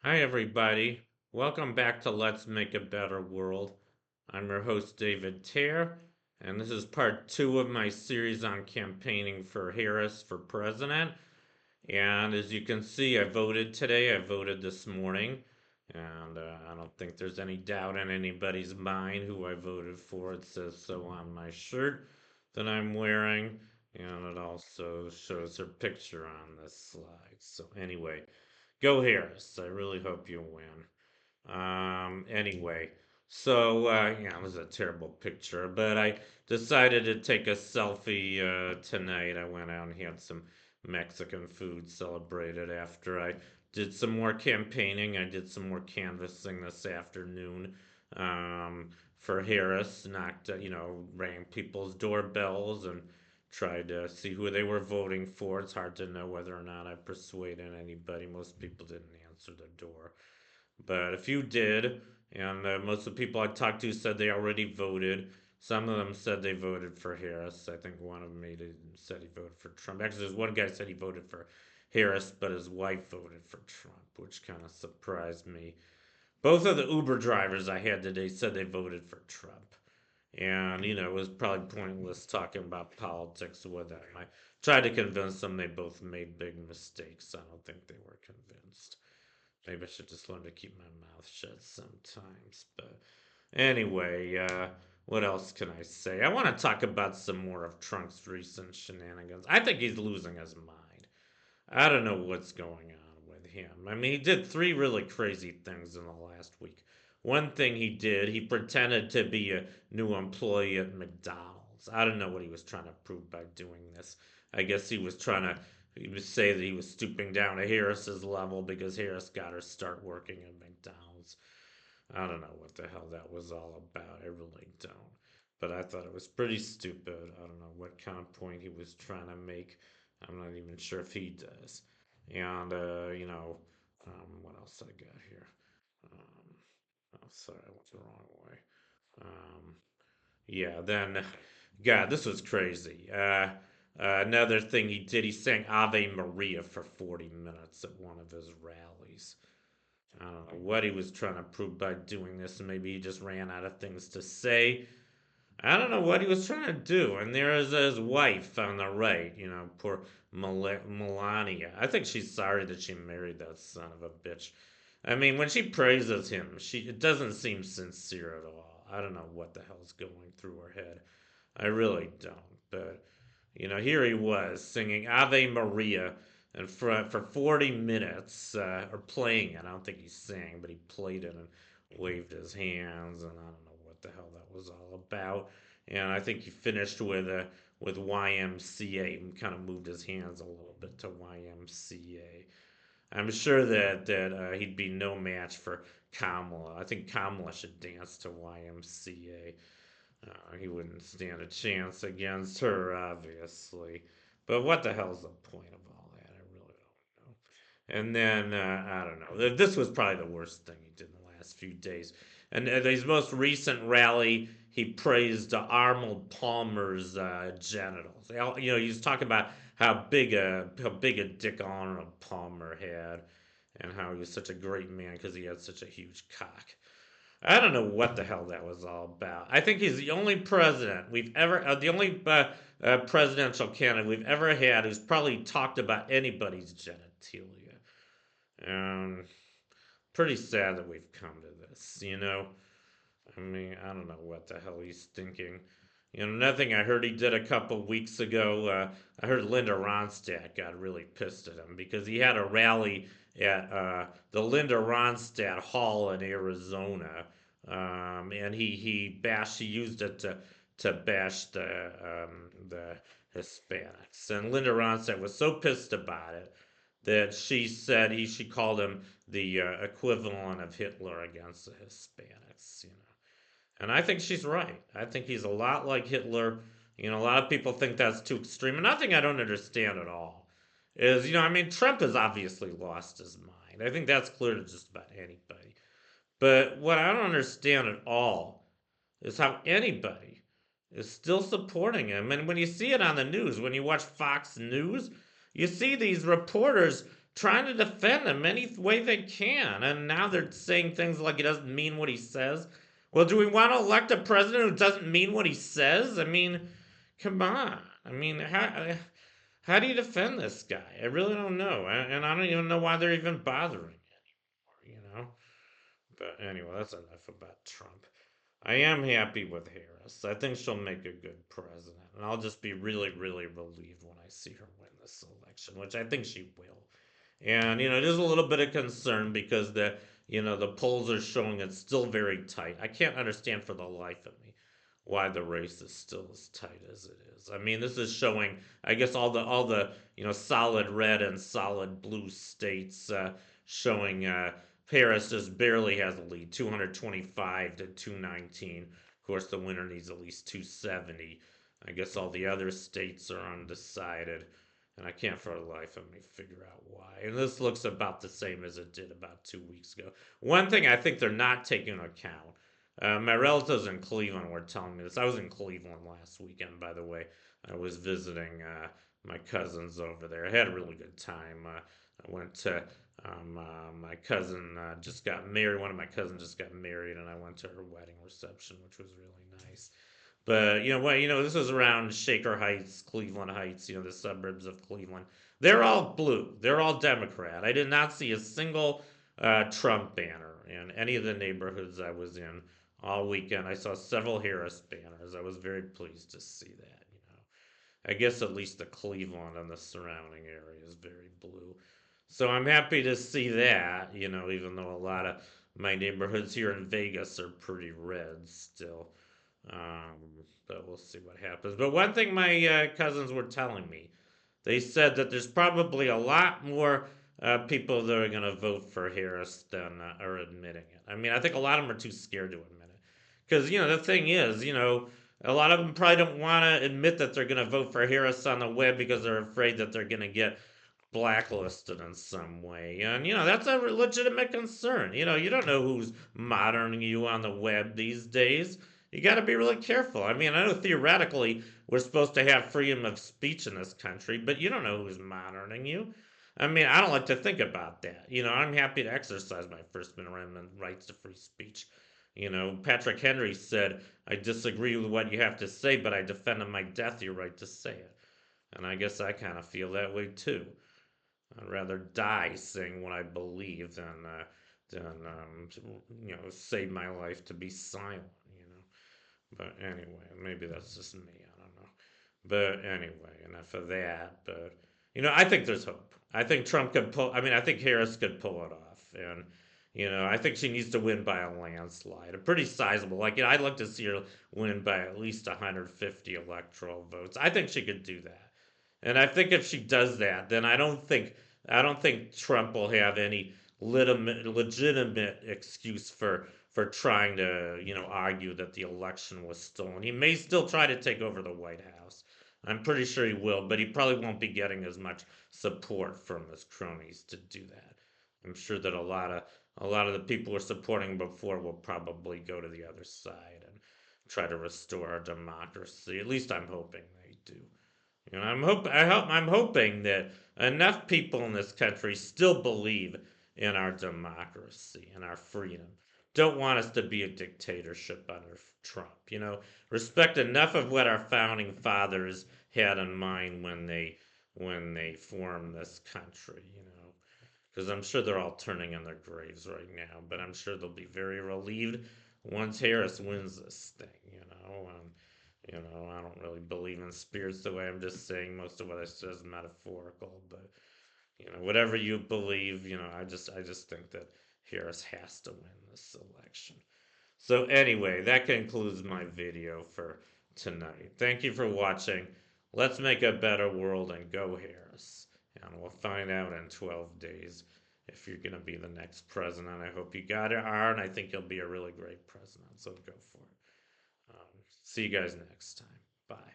Hi, everybody. Welcome back to Let's Make a Better World. I'm your host, David Tare, and this is part two of my series on campaigning for Harris for president. And as you can see, I voted today. I voted this morning. And I don't think there's any doubt in anybody's mind who I voted for. It says so on my shirt that I'm wearing. And it also shows her picture on this slide. So, anyway, go Harris. I really hope you win. Anyway, so yeah, it was a terrible picture, but I decided to take a selfie tonight. I went out and had some Mexican food, celebrated after I did some more campaigning. I did some more canvassing this afternoon for Harris. Knocked, rang people's doorbells and tried to see who they were voting for. It's hard to know whether or not I persuaded anybody. Most people didn't answer the door. But a few did, and most of the people I talked to said they already voted. Some of them said they voted for Harris. I think one of them said he voted for Trump. Actually, there's one guy said he voted for Harris, but his wife voted for Trump, which kind of surprised me. Both of the Uber drivers I had today said they voted for Trump. And, it was probably pointless talking about politics with them. I tried to convince them they both made big mistakes. I don't think they were convinced. Maybe I should just learn to keep my mouth shut sometimes. But anyway, what else can I say? I want to talk about some more of Trump's recent shenanigans. I think he's losing his mind. I don't know what's going on with him. I mean, he did three really crazy things in the last week. One thing he did, he pretended to be a new employee at McDonald's. I don't know what he was trying to prove by doing this. I guess he would say that he was stooping down to Harris's level because Harris got her start working at McDonald's. I don't know what the hell that was all about. I really don't. But I thought it was pretty stupid. I don't know what kind of point he was trying to make. I'm not even sure if he does. And, what else I got here? Um, oh, sorry, I went the wrong way. Um, yeah, then, God, this was crazy. Another thing he did, he sang Ave Maria for 40 minutes at one of his rallies. I don't know what he was trying to prove by doing this. Maybe he just ran out of things to say. I don't know what he was trying to do. And there is his wife on the right, poor Melania. I think she's sorry that she married that son of a bitch. I mean, when she praises him, it doesn't seem sincere at all. I don't know what the hell's going through her head. I really don't. But here he was singing Ave Maria and for 40 minutes, or playing it. I don't think he sang, but he played it and waved his hands, and I don't know what the hell that was all about. And I think he finished with YMCA and kind of moved his hands a little bit to YMCA. I'm sure that he'd be no match for Kamala. I think Kamala should dance to YMCA. He wouldn't stand a chance against her, obviously. But what the hell's the point of all that? I really don't know. And then, I don't know. This was probably the worst thing he did in the last few days. And at his most recent rally, he praised Arnold Palmer's genitals. He was talking about how big a dick Arnold Palmer had, and how he was such a great man because he had such a huge cock. I don't know what the hell that was all about. I think he's the only president we've ever, the only presidential candidate we've ever had who's probably talked about anybody's genitalia. Um, Pretty sad that we've come to this. I mean, I don't know what the hell he's thinking. Another thing I heard he did a couple weeks ago, I heard Linda Ronstadt got really pissed at him because he had a rally at the Linda Ronstadt Hall in Arizona, and he used it to bash the Hispanics, and Linda Ronstadt was so pissed about it that she called him the equivalent of Hitler against the Hispanics. And I think she's right. I think he's a lot like Hitler. A lot of people think that's too extreme. And nothing I don't understand at all is, I mean, Trump has obviously lost his mind. I think that's clear to just about anybody. But what I don't understand at all is how anybody is still supporting him. And when you see it on the news, when you watch Fox News, you see these reporters trying to defend him any way they can. And now they're saying things like he doesn't mean what he says. Well, do we want to elect a president who doesn't mean what he says? I mean, come on. I mean, how do you defend this guy? I really don't know. And I don't even know why they're even bothering anymore, you know? But anyway, that's enough about Trump. I am happy with Harris. I think she'll make a good president. And I'll just be really, really relieved when I see her win this election, which I think she will. And, there's a little bit of concern because the polls are showing it's still very tight. I can't understand for the life of me why the race is still as tight as it is. I mean, this is showing, I guess, all the solid red and solid blue states showing Paris just barely has a lead, 225 to 219. Of course, the winner needs at least 270. I guess all the other states are undecided, and I can't for the life of me figure out why. And this looks about the same as it did about 2 weeks ago. One thing I think they're not taking into account, my relatives in Cleveland were telling me this. I was in Cleveland last weekend, by the way. I was visiting my cousins over there. I had a really good time. I went to my cousin just got married. One of my cousins just got married, and I went to her wedding reception, which was really nice. But this is around Shaker Heights, Cleveland Heights. The suburbs of Cleveland. They're all blue. They're all Democrat. I did not see a single Trump banner in any of the neighborhoods I was in all weekend. I saw several Harris banners. I was very pleased to see that. I guess at least the Cleveland and the surrounding area is very blue. So I'm happy to see that, even though a lot of my neighborhoods here in Vegas are pretty red still. But we'll see what happens. But one thing my cousins were telling me, they said that there's probably a lot more people that are going to vote for Harris than are admitting it. I mean, I think a lot of them are too scared to admit it. Because, the thing is, a lot of them probably don't want to admit that they're going to vote for Harris on the web because they're afraid that they're going to get blacklisted in some way. And, that's a legitimate concern. You don't know who's monitoring you on the web these days. You got to be really careful. I mean, I know theoretically we're supposed to have freedom of speech in this country, but you don't know who's monitoring you. I mean, I don't like to think about that. I'm happy to exercise my First Amendment rights to free speech. Patrick Henry said, I disagree with what you have to say, but I defend to my death your right to say it. And I guess I kind of feel that way too. I'd rather die saying what I believe than save my life to be silent. But anyway, maybe that's just me. I don't know. But anyway, enough of that. But I think there's hope. I think Trump could pull. I mean, I think Harris could pull it off, and I think she needs to win by a landslide, a pretty sizable. Like, I'd like to see her win by at least 150 electoral votes. I think she could do that, and I think if she does that, then I don't think Trump will have any legitimate excuse for trying to argue that the election was stolen. He may still try to take over the White House. I'm pretty sure he will, but he probably won't be getting as much support from his cronies to do that. I'm sure that a lot of the people who are supporting him before will probably go to the other side and try to restore our democracy. At least I'm hoping they do. I'm hoping that enough people in this country still believe in our democracy and our freedom. Don't want us to be a dictatorship under Trump. Respect enough of what our founding fathers had in mind when they formed this country. Because I'm sure they're all turning in their graves right now. But I'm sure they'll be very relieved once Harris wins this thing. I don't really believe in spirits the way I'm just saying most of what I said is metaphorical, but whatever you believe, I just think that Harris has to win this election. So anyway, that concludes my video for tonight. Thank you for watching. Let's make a better world and go Harris. And we'll find out in 12 days if you're going to be the next president. I hope you got it, Aaron. I think you'll be a really great president, so go for it. See you guys next time. Bye.